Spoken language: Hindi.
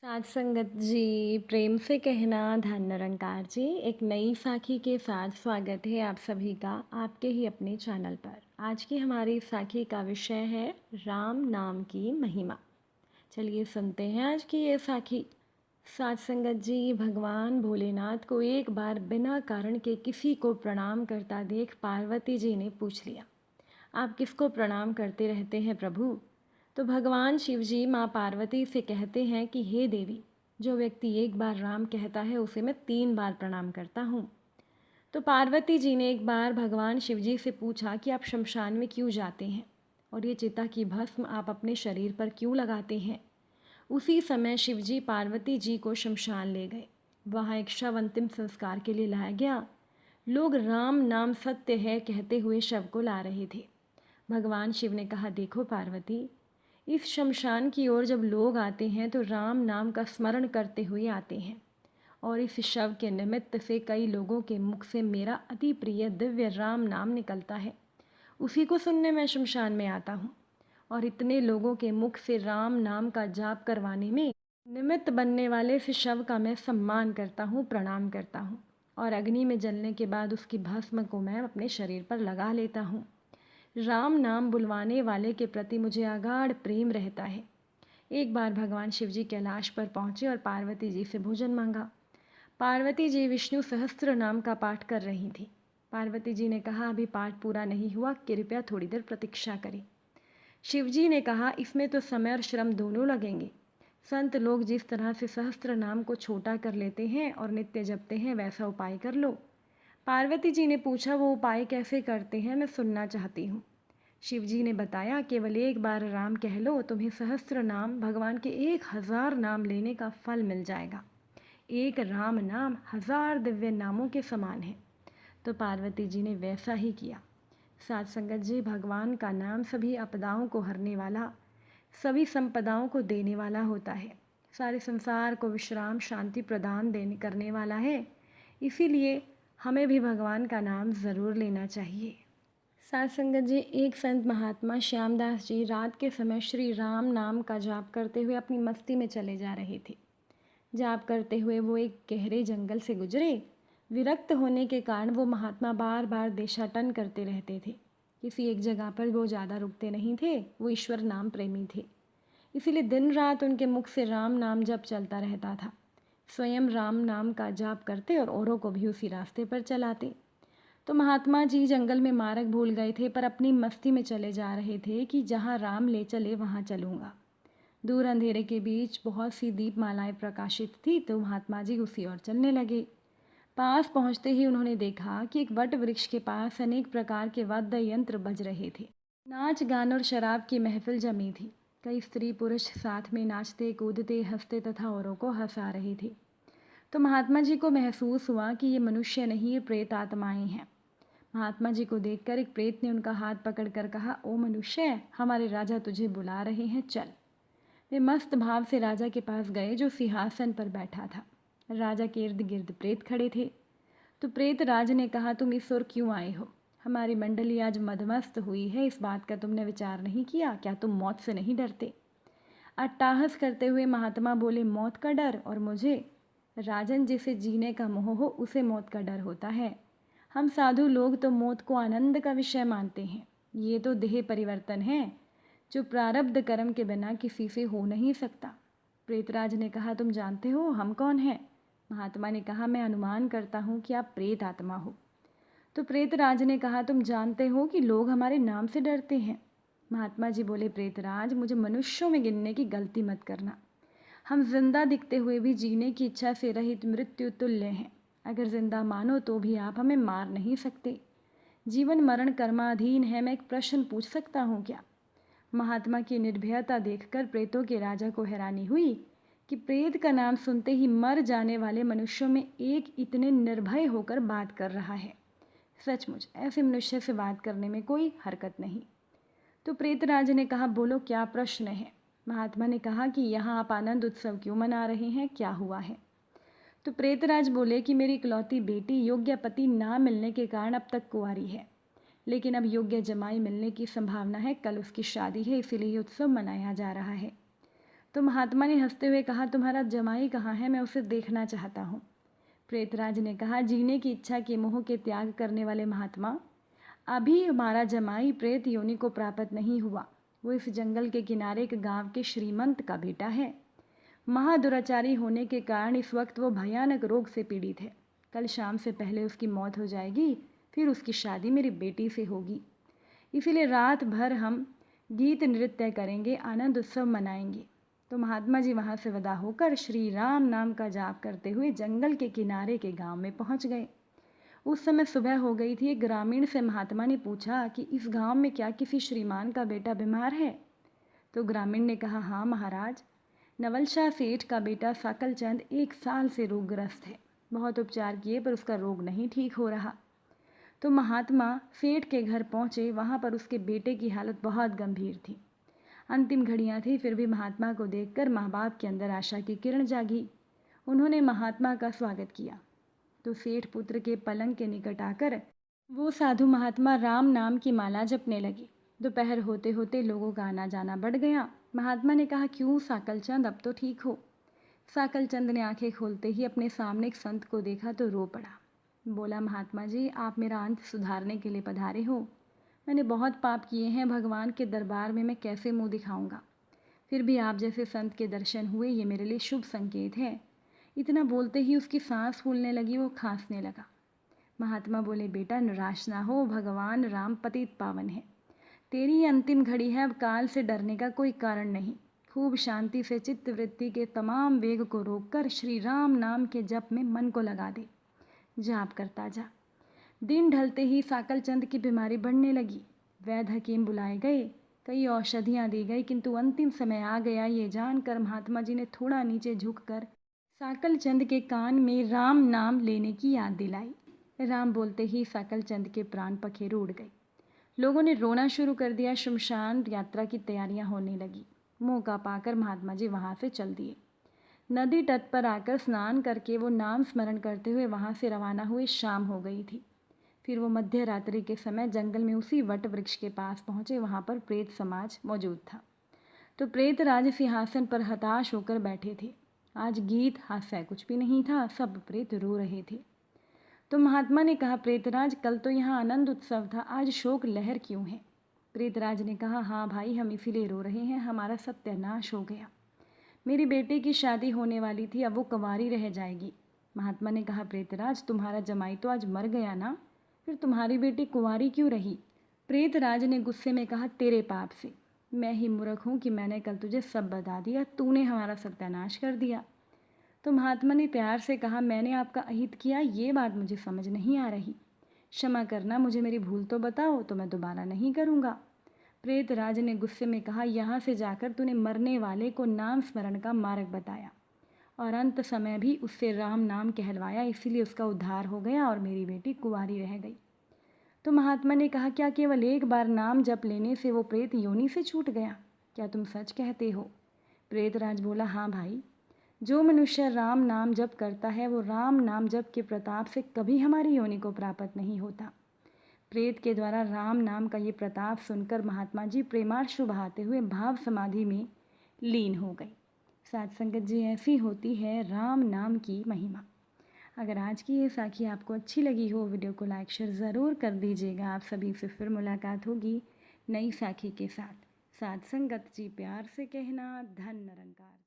साथ संगत जी, प्रेम से कहना धन निरंकार जी। एक नई साखी के साथ स्वागत है आप सभी का आपके ही अपने चैनल पर। आज की हमारी साखी का विषय है राम नाम की महिमा। चलिए सुनते हैं आज की ये साखी। साथ संगत जी, भगवान भोलेनाथ को एक बार बिना कारण के किसी को प्रणाम करता देख पार्वती जी ने पूछ लिया, आप किसको प्रणाम करते रहते हैं प्रभु? तो भगवान शिवजी माँ पार्वती से कहते हैं कि हे देवी, जो व्यक्ति एक बार राम कहता है उसे मैं 3 बार प्रणाम करता हूँ। तो पार्वती जी ने एक बार भगवान शिवजी से पूछा कि आप शमशान में क्यों जाते हैं और ये चिता की भस्म आप अपने शरीर पर क्यों लगाते हैं। उसी समय शिवजी पार्वती जी को शमशान ले गए। वहाँ एक शव अंतिम संस्कार के लिए लाया गया। लोग राम नाम सत्य है कहते हुए शव को ला रहे थे। भगवान शिव ने कहा, देखो पार्वती, इस शमशान की ओर जब लोग आते हैं तो राम नाम का स्मरण करते हुए आते हैं और इस शव के निमित्त से कई लोगों के मुख से मेरा अति प्रिय दिव्य राम नाम निकलता है। उसी को सुनने मैं शमशान में आता हूँ और इतने लोगों के मुख से राम नाम का जाप करवाने में निमित्त बनने वाले इस शव का मैं सम्मान करता हूँ, प्रणाम करता हूँ और अग्नि में जलने के बाद उसकी भस्म को मैं अपने शरीर पर लगा लेता हूँ। राम नाम बुलवाने वाले के प्रति मुझे अगाध प्रेम रहता है। एक बार भगवान शिवजी कैलाश पर पहुँचे और पार्वती जी से भोजन मांगा। पार्वती जी विष्णु सहस्त्र नाम का पाठ कर रही थी। पार्वती जी ने कहा, अभी पाठ पूरा नहीं हुआ, कृपया थोड़ी देर प्रतीक्षा करें। शिवजी ने कहा, इसमें तो समय और श्रम दोनों लगेंगे। संत लोग जिस तरह से सहस्त्र नाम को छोटा कर लेते हैं और नित्य जपते हैं, वैसा उपाय कर लो। पार्वती जी ने पूछा, वो उपाय कैसे करते हैं, मैं सुनना चाहती हूँ। शिवजी ने बताया, केवल एक बार राम कह लो, तुम्हें सहस्त्र नाम भगवान के 1000 नाम लेने का फल मिल जाएगा। एक राम नाम 1000 दिव्य नामों के समान है। तो पार्वती जी ने वैसा ही किया। साथ संगत जी, भगवान का नाम सभी आपदाओं को हरने वाला, सभी संपदाओं को देने वाला होता है। सारे संसार को विश्राम शांति प्रदान देने करने वाला है। इसीलिए हमें भी भगवान का नाम ज़रूर लेना चाहिए। साथ संगत जी, एक संत महात्मा श्यामदास जी रात के समय श्री राम नाम का जाप करते हुए अपनी मस्ती में चले जा रहे थे। जाप करते हुए वो एक गहरे जंगल से गुजरे। विरक्त होने के कारण वो महात्मा बार बार देशाटन करते रहते थे। किसी एक जगह पर वो ज़्यादा रुकते नहीं थे। वो ईश्वर नाम प्रेमी थे, इसीलिए दिन रात उनके मुख से राम नाम जप चलता रहता था। स्वयं राम नाम का जाप करते और औरों को भी उसी रास्ते पर चलाते। तो महात्मा जी जंगल में मार्ग भूल गए थे, पर अपनी मस्ती में चले जा रहे थे कि जहाँ राम ले चले वहाँ चलूँगा। दूर अंधेरे के बीच बहुत सी दीपमालाएं प्रकाशित थी, तो महात्मा जी उसी ओर चलने लगे। पास पहुँचते ही उन्होंने देखा कि एक वट वृक्ष के पास अनेक प्रकार के वाद्य यंत्र बज रहे थे। नाच गान और शराब की महफिल जमी थी। कई स्त्री पुरुष साथ में नाचते कूदते हंसते तथा औरों को हंसा रहे थे। तो महात्मा जी को महसूस हुआ कि ये मनुष्य नहीं, ये प्रेत आत्माएं हैं। महात्मा जी को देखकर एक प्रेत ने उनका हाथ पकड़कर कहा, ओ मनुष्य, हमारे राजा तुझे बुला रहे हैं, चल। वे मस्त भाव से राजा के पास गए, जो सिंहासन पर बैठा था। राजा के इर्द गिर्द प्रेत खड़े थे। तो प्रेत राज ने कहा, तुम इस ओर क्यों आए हो? हमारी मंडली आज मदमस्त हुई है, इस बात का तुमने विचार नहीं किया? क्या तुम मौत से नहीं डरते? अट्टाहस करते हुए महात्मा बोले, मौत का डर और मुझे? राजन, जिसे जीने का मोह हो उसे मौत का डर होता है। हम साधु लोग तो मौत को आनंद का विषय मानते हैं। ये तो देह परिवर्तन है, जो प्रारब्ध कर्म के बिना किसी से हो नहीं सकता। प्रेतराज ने कहा, तुम जानते हो हम कौन हैं? महात्मा ने कहा, मैं अनुमान करता हूँ कि आप प्रेत आत्मा हो। तो प्रेतराज ने कहा, तुम जानते हो कि लोग हमारे नाम से डरते हैं। महात्मा जी बोले, प्रेतराज, मुझे मनुष्यों में गिनने की गलती मत करना। हम जिंदा दिखते हुए भी जीने की इच्छा से रहित मृत्यु तुल्य हैं। अगर जिंदा मानो तो भी आप हमें मार नहीं सकते। जीवन मरण कर्माधीन है। मैं एक प्रश्न पूछ सकता हूँ क्या? महात्मा की निर्भयता देखकर प्रेतों के राजा को हैरानी हुई कि प्रेत का नाम सुनते ही मर जाने वाले मनुष्यों में एक इतने निर्भय होकर बात कर रहा है। सचमुच ऐसे मनुष्य से बात करने में कोई हरकत नहीं। तो प्रेतराज ने कहा, बोलो क्या प्रश्न है? महात्मा ने कहा कि यहाँ आप आनंद उत्सव क्यों मना रहे हैं, क्या हुआ है? तो प्रेतराज बोले कि मेरी इकलौती बेटी योग्य पति ना मिलने के कारण अब तक कुंवारी है, लेकिन अब योग्य जमाई मिलने की संभावना है। कल उसकी शादी है, इसीलिए उत्सव मनाया जा रहा है। तो महात्मा ने हंसते हुए कहा, तुम्हारा जमाई कहाँ है, मैं उसे देखना चाहता हूँ। प्रेतराज ने कहा, जीने की इच्छा के मोह के त्याग करने वाले महात्मा, अभी हमारा जमाई प्रेत योनि को प्राप्त नहीं हुआ। वो इस जंगल के किनारे एक गांव के श्रीमंत का बेटा है। महादुराचारी होने के कारण इस वक्त वो भयानक रोग से पीड़ित है। कल शाम से पहले उसकी मौत हो जाएगी, फिर उसकी शादी मेरी बेटी से होगी। इसीलिए रात भर हम गीत नृत्य करेंगे, आनंद उत्सव मनाएंगे। तो महात्मा जी वहाँ से विदा होकर श्री राम नाम का जाप करते हुए जंगल के किनारे के गांव में पहुँच गए। उस समय सुबह हो गई थी। एक ग्रामीण से महात्मा ने पूछा कि इस गांव में क्या किसी श्रीमान का बेटा बीमार है? तो ग्रामीण ने कहा, हाँ महाराज, नवल शाह सेठ का बेटा साकलचंद 1 साल से रोगग्रस्त है। बहुत उपचार किए पर उसका रोग नहीं ठीक हो रहा। तो महात्मा सेठ के घर पहुँचे। वहाँ पर उसके बेटे की हालत बहुत गंभीर थी। अंतिम घड़ियाँ थी, फिर भी महात्मा को देखकर माँ बाप के अंदर आशा की किरण जागी। उन्होंने महात्मा का स्वागत किया। तो सेठ पुत्र के पलंग के निकट आकर वो साधु महात्मा राम नाम की माला जपने लगे। दोपहर होते होते लोगों का आना जाना बढ़ गया। महात्मा ने कहा, क्यों साकलचंद, अब तो ठीक हो? साकलचंद ने आंखें खोलते ही अपने सामने एक संत को देखा तो रो पड़ा। बोला, महात्मा जी, आप मेरा अंत सुधारने के लिए पधारे हो। मैंने बहुत पाप किए हैं, भगवान के दरबार में मैं कैसे मुंह दिखाऊंगा। फिर भी आप जैसे संत के दर्शन हुए, ये मेरे लिए शुभ संकेत है। इतना बोलते ही उसकी सांस फूलने लगी, वो खांसने लगा। महात्मा बोले, बेटा निराश ना हो, भगवान राम पतित पावन है। तेरी ये अंतिम घड़ी है, अब काल से डरने का कोई कारण नहीं। खूब शांति से चित्त वृत्ति के तमाम वेग को रोककर श्री राम नाम के जप में मन को लगा दे। जाप करता जा। दिन ढलते ही साकलचंद की बीमारी बढ़ने लगी। वैद्य हकीम बुलाए गए, कई औषधियाँ दी गई, किंतु अंतिम समय आ गया ये जानकर महात्मा जी ने थोड़ा नीचे झुककर साकलचंद के कान में राम नाम लेने की याद दिलाई। राम बोलते ही साकलचंद के प्राण पखेरु उड़ गए। लोगों ने रोना शुरू कर दिया। शमशान यात्रा की तैयारियां होने लगी। मौका पाकर महात्मा जी वहाँ से चल दिए। नदी तट पर आकर स्नान करके वो नाम स्मरण करते हुए वहाँ से रवाना हुए। शाम हो गई थी। फिर वो मध्य रात्रि के समय जंगल में उसी वट वृक्ष के पास पहुँचे। वहाँ पर प्रेत समाज मौजूद था। तो प्रेत राज सिंहासन पर हताश होकर बैठे थे। आज गीत हास्य कुछ भी नहीं था, सब प्रेत रो रहे थे। तो महात्मा ने कहा, प्रेतराज, कल तो यहाँ आनंद उत्सव था, आज शोक लहर क्यों है? प्रेतराज ने कहा, हाँ भाई, हम इसीलिए रो रहे हैं, हमारा सत्यानाश हो गया। मेरी बेटे की शादी होने वाली थी, अब वो कंवारी रह जाएगी। महात्मा ने कहा, प्रेतराज, तुम्हारा जमाई तो आज मर गया ना, फिर तुम्हारी बेटी कुंवारी क्यों रही? प्रेतराज ने गुस्से में कहा, तेरे पाप से। मैं ही मूर्ख हूँ कि मैंने कल तुझे सब बता दिया, तूने हमारा सत्यानाश कर दिया। तो महात्मा ने प्यार से कहा, मैंने आपका अहित किया, ये बात मुझे समझ नहीं आ रही। क्षमा करना, मुझे मेरी भूल तो बताओ, तो मैं दोबारा नहीं करूँगा। प्रेतराज ने गुस्से में कहा, यहाँ से जाकर तूने मरने वाले को नाम स्मरण का मार्ग बताया और अंत समय भी उससे राम नाम कहलवाया, इसीलिए उसका उद्धार हो गया और मेरी बेटी कुंवारी रह गई। तो महात्मा ने कहा, क्या केवल एक बार नाम जप लेने से वो प्रेत योनि से छूट गया? क्या तुम सच कहते हो? प्रेतराज बोला, हाँ भाई, जो मनुष्य राम नाम जप करता है वो राम नाम जप के प्रताप से कभी हमारी योनि को प्राप्त नहीं होता। प्रेत के द्वारा राम नाम का ये प्रताप सुनकर महात्मा जी प्रेमाश्रु बहाते हुए भाव समाधि में लीन हो गए। साथ संगत जी, ऐसी होती है राम नाम की महिमा। अगर आज की ये साखी आपको अच्छी लगी हो, वीडियो को लाइक शेयर ज़रूर कर दीजिएगा। आप सभी से फिर मुलाकात होगी नई साखी के साथ। साथ संगत जी, प्यार से कहना, धन निरंकार।